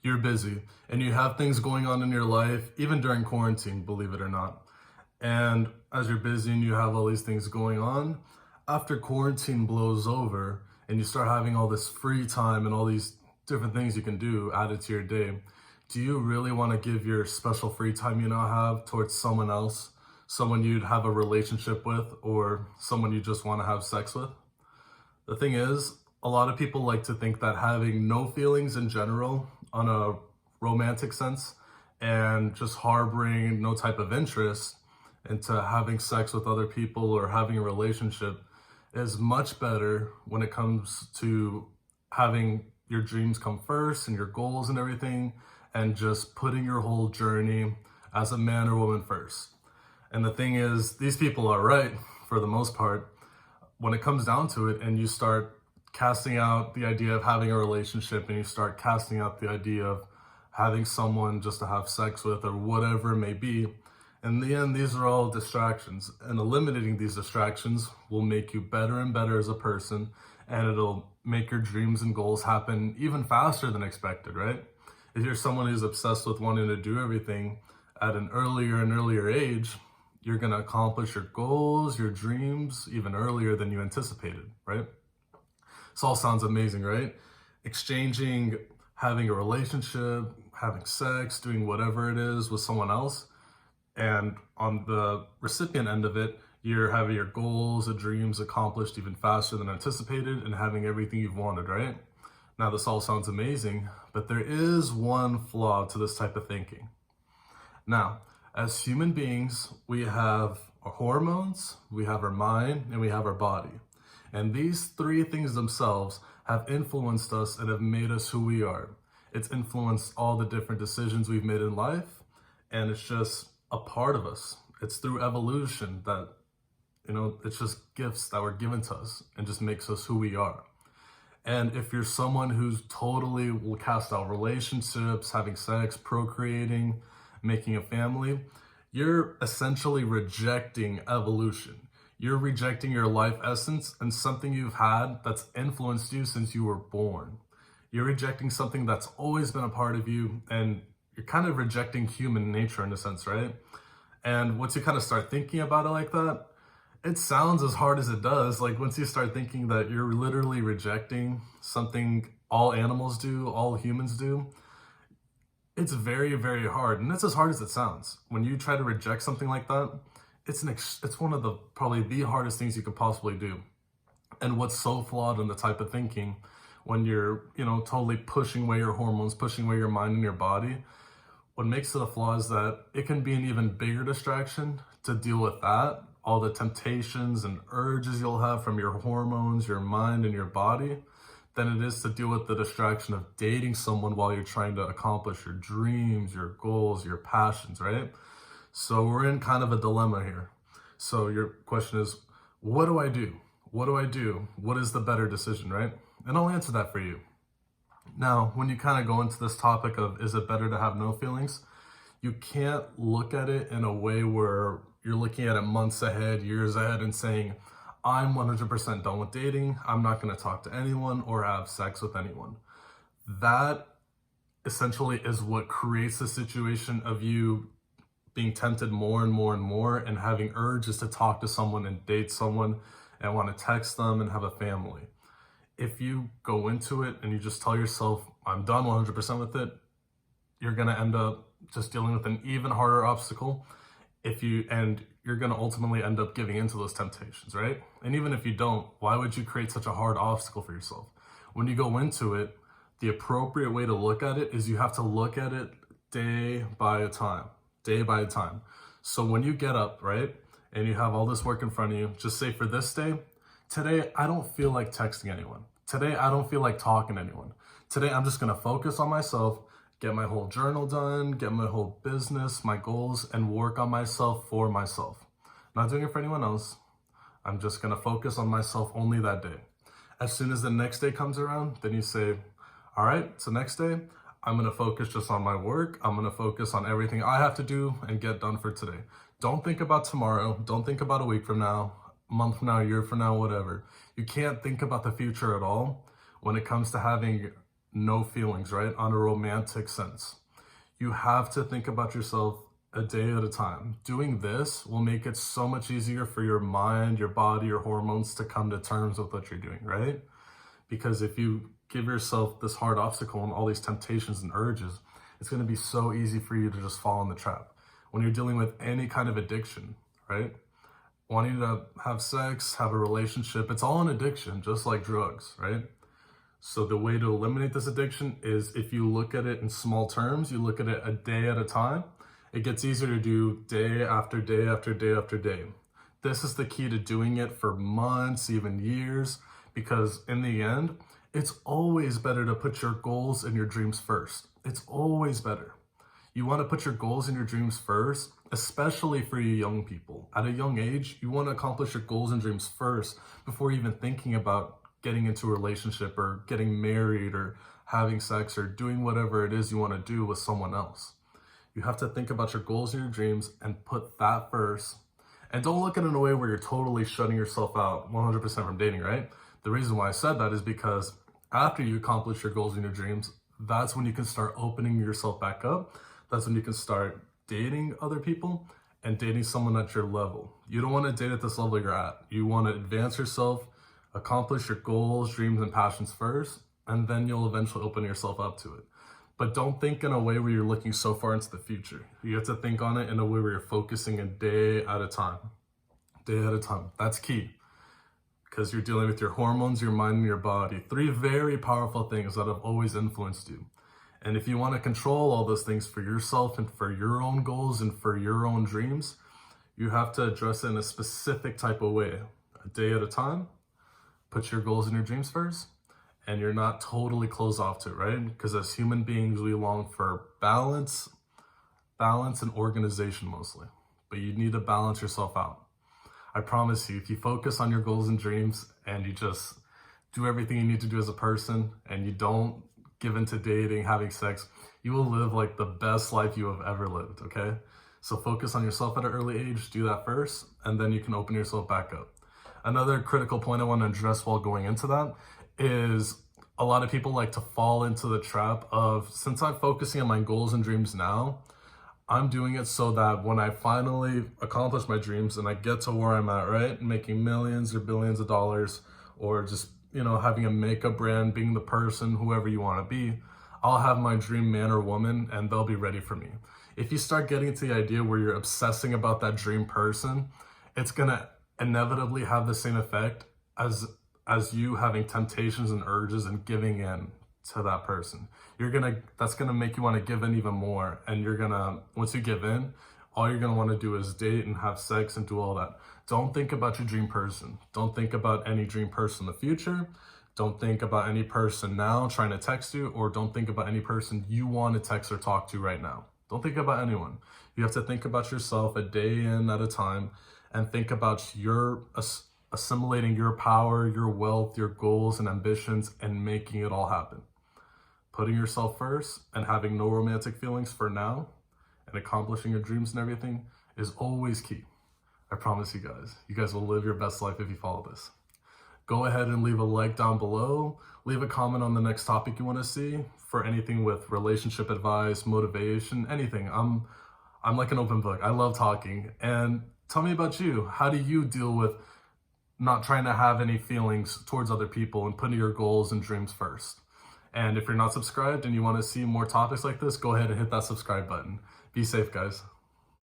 you're busy and you have things going on in your life, even during quarantine, believe it or not. And as you're busy and you have all these things going on, after quarantine blows over and you start having all this free time and all these different things you can do added to your day, do you really want to give your special free time you now have towards someone else, someone you'd have a relationship with, or someone you just want to have sex with? The thing is, a lot of people like to think that having no feelings in general on a romantic sense and just harboring no type of interest into having sex with other people or having a relationship is much better when it comes to having your dreams come first and your goals and everything, and just putting your whole journey as a man or woman first. And the thing is, these people are right for the most part when it comes down to it, and you start casting out the idea of having a relationship and you start casting out the idea of having someone just to have sex with or whatever it may be. In the end, these are all distractions, and eliminating these distractions will make you better and better as a person, and it'll make your dreams and goals happen even faster than expected, right? If you're someone who's obsessed with wanting to do everything at an earlier and earlier age, you're going to accomplish your goals, your dreams, even earlier than you anticipated, right? This all sounds amazing, right? Exchanging, having a relationship, having sex, doing whatever it is with someone else. And on the recipient end of it, you're having your goals and dreams accomplished even faster than anticipated and having everything you've wanted, right? Now, this all sounds amazing, but there is one flaw to this type of thinking. Now, as human beings, we have our hormones, we have our mind, and we have our body. And these three things themselves have influenced us and have made us who we are. It's influenced all the different decisions we've made in life, and it's just a part of us. It's through evolution that, it's just gifts that were given to us and just makes us who we are. And if you're someone who's totally will cast out relationships, having sex, procreating, making a family, you're essentially rejecting evolution. You're rejecting your life essence and something you've had that's influenced you since you were born. You're rejecting something that's always been a part of you, and you're kind of rejecting human nature in a sense, right? And once you kind of start thinking about it like that, it sounds as hard as it does. Like once you start thinking that you're literally rejecting something all animals do, all humans do, it's very, very hard. And it's as hard as it sounds. When you try to reject something like that, it's one of the probably the hardest things you could possibly do. And what's so flawed in the type of thinking when you're, totally pushing away your hormones, pushing away your mind and your body, what makes it a flaw is that it can be an even bigger distraction to deal with that, all the temptations and urges you'll have from your hormones, your mind, and your body, than it is to deal with the distraction of dating someone while you're trying to accomplish your dreams, your goals, your passions, right? So we're in kind of a dilemma here. So your question is, what do I do? What do I do? What is the better decision, right? And I'll answer that for you. Now, when you kind of go into this topic of, is it better to have no feelings? You can't look at it in a way where you're looking at it months ahead, years ahead, and saying, I'm 100% done with dating. I'm not going to talk to anyone or have sex with anyone. That essentially is what creates the situation of you being tempted more and more and more and having urges to talk to someone and date someone and want to text them and have a family. If you go into it and you just tell yourself, I'm done 100% with it, you're going to end up just dealing with an even harder obstacle. You're going to ultimately end up giving into those temptations, right? And even if you don't, why would you create such a hard obstacle for yourself? When you go into it, the appropriate way to look at it is you have to look at it day by time. So when you get up, right, and you have all this work in front of you, just say for this day, today, I don't feel like texting anyone. Today, I don't feel like talking to anyone. Today, I'm just going to focus on myself, get my whole journal done, get my whole business, my goals, and work on myself for myself. Not doing it for anyone else. I'm just going to focus on myself only that day. As soon as the next day comes around, then you say, all right, so next day, I'm going to focus just on my work. I'm going to focus on everything I have to do and get done for today. Don't think about tomorrow. Don't think about a week from now, a month from now, a year from now, whatever. You can't think about the future at all when it comes to having no feelings, right? On a romantic sense. You have to think about yourself a day at a time. Doing this will make it so much easier for your mind, your body, your hormones to come to terms with what you're doing, right? Because if you give yourself this hard obstacle and all these temptations and urges, it's going to be so easy for you to just fall in the trap. When you're dealing with any kind of addiction, right? Wanting to have sex, have a relationship, it's all an addiction, just like drugs, right? So the way to eliminate this addiction is if you look at it in small terms, you look at it a day at a time, it gets easier to do day after day after day after day. This is the key to doing it for months, even years, because in the end, it's always better to put your goals and your dreams first. It's always better. You want to put your goals and your dreams first, especially for you young people. At a young age, you want to accomplish your goals and dreams first before even thinking about getting into a relationship or getting married or having sex or doing whatever it is you want to do with someone else. You have to think about your goals and your dreams and put that first. And don't look at it in a way where you're totally shutting yourself out 100% from dating, right? The reason why I said that is because after you accomplish your goals and your dreams, that's when you can start opening yourself back up. That's when you can start dating other people and dating someone at your level. You don't want to date at this level you're at. You want to advance yourself, accomplish your goals, dreams, and passions first, and then you'll eventually open yourself up to it. But don't think in a way where you're looking so far into the future. You have to think on it in a way where you're focusing a day at a time. Day at a time. That's key. Because you're dealing with your hormones, your mind, and your body. 3 very powerful things that have always influenced you. And if you want to control all those things for yourself and for your own goals and for your own dreams, you have to address it in a specific type of way. A day at a time. Put your goals and your dreams first. And you're not totally closed off to it, right? Because as human beings, we long for balance and organization mostly. But you need to balance yourself out. I promise you, if you focus on your goals and dreams and you just do everything you need to do as a person and you don't give into dating, having sex, you will live like the best life you have ever lived, okay? So focus on yourself at an early age, do that first, and then you can open yourself back up. Another critical point I want to address while going into that is a lot of people like to fall into the trap of, since I'm focusing on my goals and dreams now, I'm doing it so that when I finally accomplish my dreams and I get to where I'm at, right? Making millions or billions of dollars, or just, having a makeup brand, being the person, whoever you want to be, I'll have my dream man or woman and they'll be ready for me. If you start getting to the idea where you're obsessing about that dream person, it's going to inevitably have the same effect as you having temptations and urges and giving in to that person. That's gonna make you want to give in even more. And once you give in, all you're gonna want to do is date and have sex and do all that. Don't think about your dream person. Don't think about any dream person in the future. Don't think about any person now trying to text you, or don't think about any person you want to text or talk to right now. Don't think about anyone. You have to think about yourself a day in at a time and think about your assimilating your power, your wealth, your goals and ambitions, and making it all happen. Putting yourself first and having no romantic feelings for now and accomplishing your dreams and everything is always key. I promise you guys. You guys will live your best life if you follow this. Go ahead and leave a like down below. Leave a comment on the next topic you want to see for anything with relationship advice, motivation, anything. I'm like an open book. I love talking. And tell me about you. How do you deal with not trying to have any feelings towards other people and putting your goals and dreams first? And if you're not subscribed and you want to see more topics like this, go ahead and hit that subscribe button. Be safe, guys.